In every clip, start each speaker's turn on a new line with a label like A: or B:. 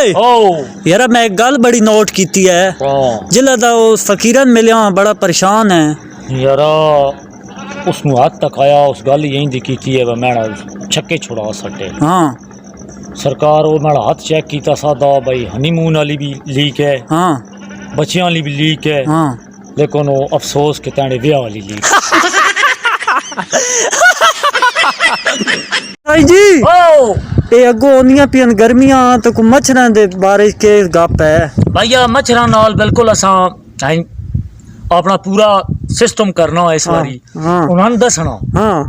A: यार मैं एक गल बड़ी नोट की है जिला दा फकीरन मिलिया बड़ा परेशान है
B: यार उसनु हाथ तक आया उस गल यही दी की है मैं छक्के छुड़ा सटे।
A: हाँ
B: सरकार वो मेरा हाथ चेक किया सादा भाई हनीमून वाली भी लीक है,
A: हाँ
B: बच्चियां वाली भी लीक है,
A: हाँ
B: लेकिन वो अफसोस के तेरे ब्याह वाली लीक
A: जी ये अगो ओनियां पियन गर्मियां तो को मच्छरां दे बारे के गप है
B: भैया। मच्छरां नाल बिल्कुल असा अपना पूरा सिस्टम करना है इस बारी। उन्होंने दसना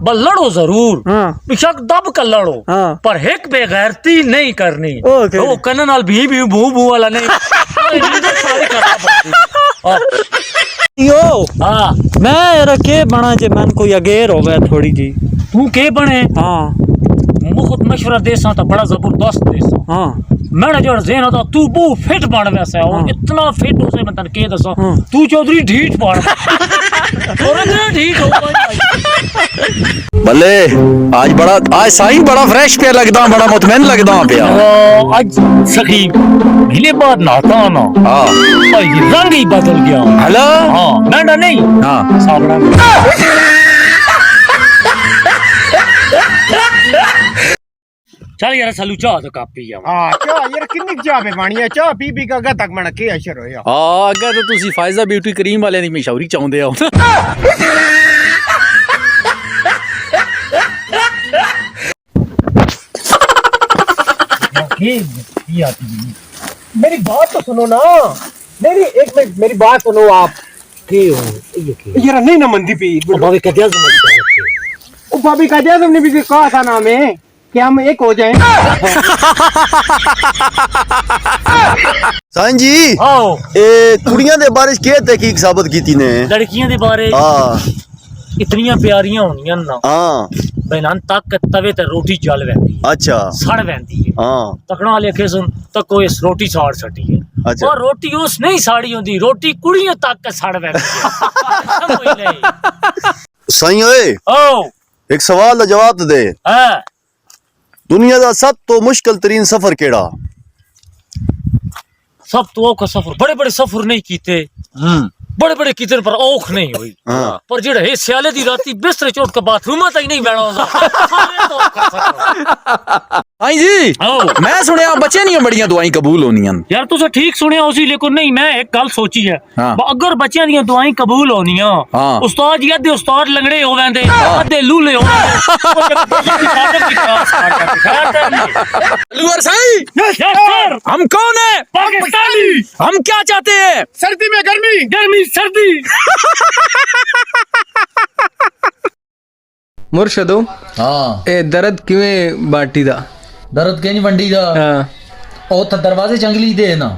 B: बस लड़ो जरूर, बेशक दब कर लड़ो, पर एक बेगैरती नहीं करनी। वो कन्न नाल भी भू भू वाला नहीं
A: यो
B: हाँ
A: मैं रखे बना जे मन कोई अगेर होवे थोड़ी जी
B: तू के बने।
A: हाँ
B: मुखत मशवरा देसा तो बड़ा जबरदस्त देसा।
A: हाँ
B: मैंने जो जेन होता तू बहु फिट बन वैसा और इतना फिट उसे मैं तन के दसा तू चौधरी ढीठ पड़ और इतना ढीठ हो
C: भले आज साईं बड़ा फ्रेश पे लगदा, बड़ा मुतमईन लगदा पिया।
B: आज सखी महीने बाद नहाता ना।
C: हां
B: भाई रंग ही बदल गया।
C: हेलो
B: हां मैं नहीं
C: हां
B: सावड़ा चल यार सालू चाह तो कापी जा।
D: हां चाह यार किन्नी चाह पे पानी है, चाह पी पी का तक मन के अशर होया।
C: हां अगर तो तुसी फायजा ब्यूटी क्रीम वाले दी मशहूरी चाहुंदे हो।
D: मेरी बात तो सुनो ना। नहीं एक मिनट मेरी बात सुनो आप।
B: के हो
D: यार नहीं ना मंदी पी
B: भाभी का दिया समझ
D: ओ भाभी का दिया तुमने भी कहा था ना मैं कि हम एक हो जाएं।
C: साईं जी ए कुड़ियां दे बारे के तहकीक साबित कीती ने?
B: लड़कियां दे बारे
C: हां
B: इतनियां प्यारियां होनियां ना।
C: हां
B: बैनान तक तवे ते रोटी जल वेंदी।
C: अच्छा
B: सड़ वेंदी है।
C: हां
B: तकना वाले के सुन तक कोई रोटी साड़ सटी है।
C: अच्छा
B: और रोटी उस नहीं साड़ी होंदी, रोटी कुड़ियां तक सड़ वेंदी है।
C: साईं ओए
B: ओ
C: एक सवाल दा जवाब दे।
B: हां
C: दुनिया दा सब तो मुश्किल तरीन सफर केड़ा?
B: सब तो का सफर बड़े बड़े सफर नहीं कीते, बड़े बड़े किचन पर औख नहीं हुई। पर जेड़ा हे सियाले दी राती बिस्तर चोट के बाथरूम तक नहीं बैठा होंदा।
C: साईं जी मैं सुनया बच्चे नहीं बड़ियां दुआई कबूल होनियां।
B: यार तुसा ठीक सुनया उसी, लेकिन नहीं मैं एक गल सोची है। अगर बच्चों दी दुआई कबूल होनियां उस्ताद जी अद्धे उस्ताद लंगड़े हो वेंदे, अद्धे लूले हो वेंदे।
C: हम कौन है?
B: पाकिस्तानी।
C: हम क्या चाहते हैं?
D: सर्दी में गर्मी,
B: गर्मी सर्दी।
E: मुर्शदो
F: हाँ
E: ए दर्द किवें बाटी दा?
F: दर्द केंज वंडी दा ओ त दरवाजे जंगली दे ना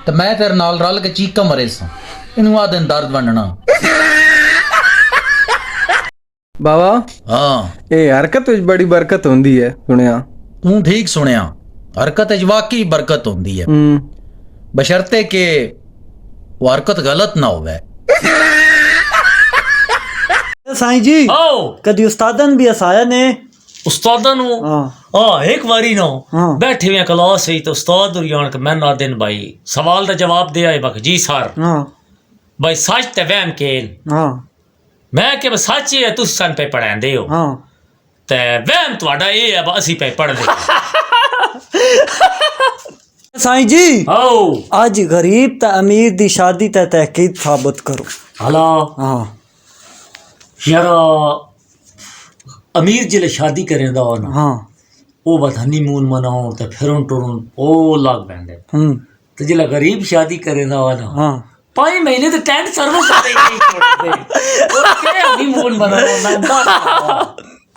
F: ते मैं तेरे नाल रल के चीका मरे सा इनु आ दिन दर्द वंडना।
E: बाबा
F: हाँ
E: ए हरकत विच बड़ी बरकत होंदी है सुनया।
F: तू ठीक सुनया, हरकत विच वाकई बरकत होंदी है बशर्ते के वो हरकत गलत ना होवे।
A: साईं जी कदी उस्तादन भी हसाया ने?
B: उस्तादन एक बारी ना बैठे हुए क्लास है तो उस्ताद और के मैं ना दिन भाई सवाल का जवाब दे आए बक जी सर भाई सच ते वहम केल। मैं कि सच ही है तुस सन पे पढ़ांदे हो ते वहम तुहाडा ये है असी पे पढ़दे।
A: साईं जी आज गरीब ता अमीर दी शादी ता तहकीक साबित करो।
B: हला
A: हाँ
B: यार अमीर जिले शादी करे दा ना
A: हाँ
B: वो बस हनीमून मनाओ ते फिरन टुरन ओ लाग बैंदे। ते जिले गरीब शादी करे दा ना
A: हाँ
B: 5 महीने तो टेंट सर्विस नहीं छोड़ते। और के हनीमून मनाओ ना